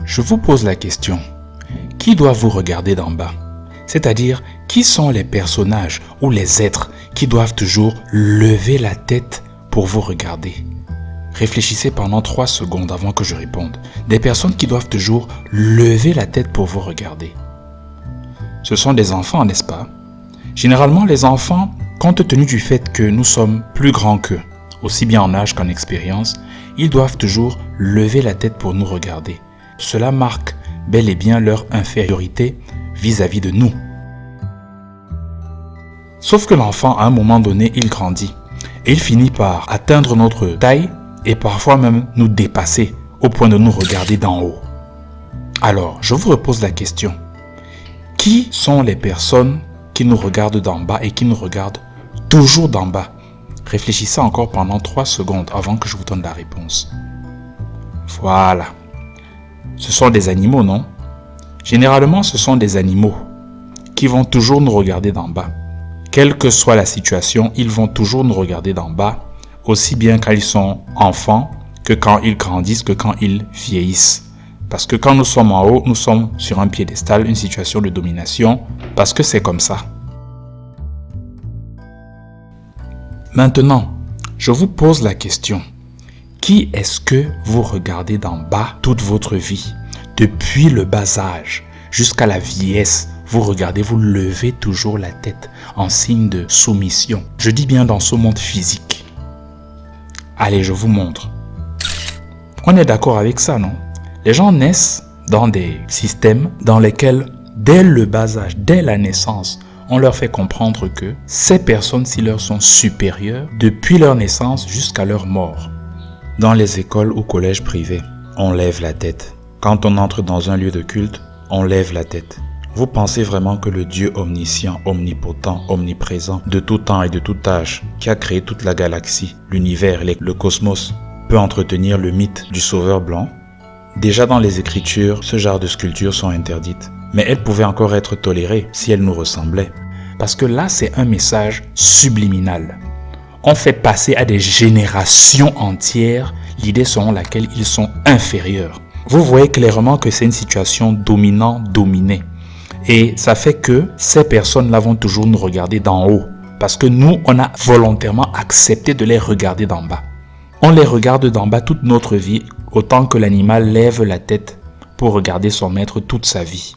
Je vous pose la question, qui doit vous regarder d'en bas? C'est-à-dire, qui sont les personnages ou les êtres qui doivent toujours lever la tête pour vous regarder? Réfléchissez pendant 3 secondes avant que je réponde. Des personnes qui doivent toujours lever la tête pour vous regarder. Ce sont des enfants, n'est-ce pas? Généralement, les enfants, compte tenu du fait que nous sommes plus grands qu'eux, aussi bien en âge qu'en expérience, ils doivent toujours lever la tête pour nous regarder. Cela marque bel et bien leur infériorité vis-à-vis de nous. Sauf que l'enfant, à un moment donné, il grandit et il finit par atteindre notre taille et parfois même nous dépasser au point de nous regarder d'en haut. Alors, je vous repose la question. Qui sont les personnes qui nous regardent d'en bas et qui nous regardent toujours d'en bas? Réfléchissez encore pendant 3 secondes avant que je vous donne la réponse. Voilà. Ce sont des animaux, non? Généralement, ce sont des animaux qui vont toujours nous regarder d'en bas. Quelle que soit la situation, ils vont toujours nous regarder d'en bas, aussi bien quand ils sont enfants que quand ils grandissent, que quand ils vieillissent. Parce que quand nous sommes en haut, nous sommes sur un piédestal, une situation de domination, parce que c'est comme ça. Maintenant, je vous pose la question. Qui est-ce que vous regardez d'en bas toute votre vie? Depuis le bas âge jusqu'à la vieillesse, vous regardez, vous levez toujours la tête en signe de soumission. Je dis bien dans ce monde physique. Allez, je vous montre. On est d'accord avec ça, non? Les gens naissent dans des systèmes dans lesquels, dès le bas âge, dès la naissance, on leur fait comprendre que ces personnes-ci leur sont supérieures depuis leur naissance jusqu'à leur mort. Dans les écoles ou collèges privés, on lève la tête. Quand on entre dans un lieu de culte, on lève la tête. Vous pensez vraiment que le Dieu omniscient, omnipotent, omniprésent, de tout temps et de tout âge, qui a créé toute la galaxie, l'univers, le cosmos, peut entretenir le mythe du sauveur blanc? Déjà dans les Écritures, ce genre de sculptures sont interdites. Mais elles pouvaient encore être tolérées si elles nous ressemblaient. Parce que là, c'est un message subliminal. On fait passer à des générations entières l'idée selon laquelle ils sont inférieurs. Vous voyez clairement que c'est une situation dominant-dominé. Et ça fait que ces personnes-là vont toujours nous regarder d'en haut. Parce que nous, on a volontairement accepté de les regarder d'en bas. On les regarde d'en bas toute notre vie, autant que l'animal lève la tête pour regarder son maître toute sa vie.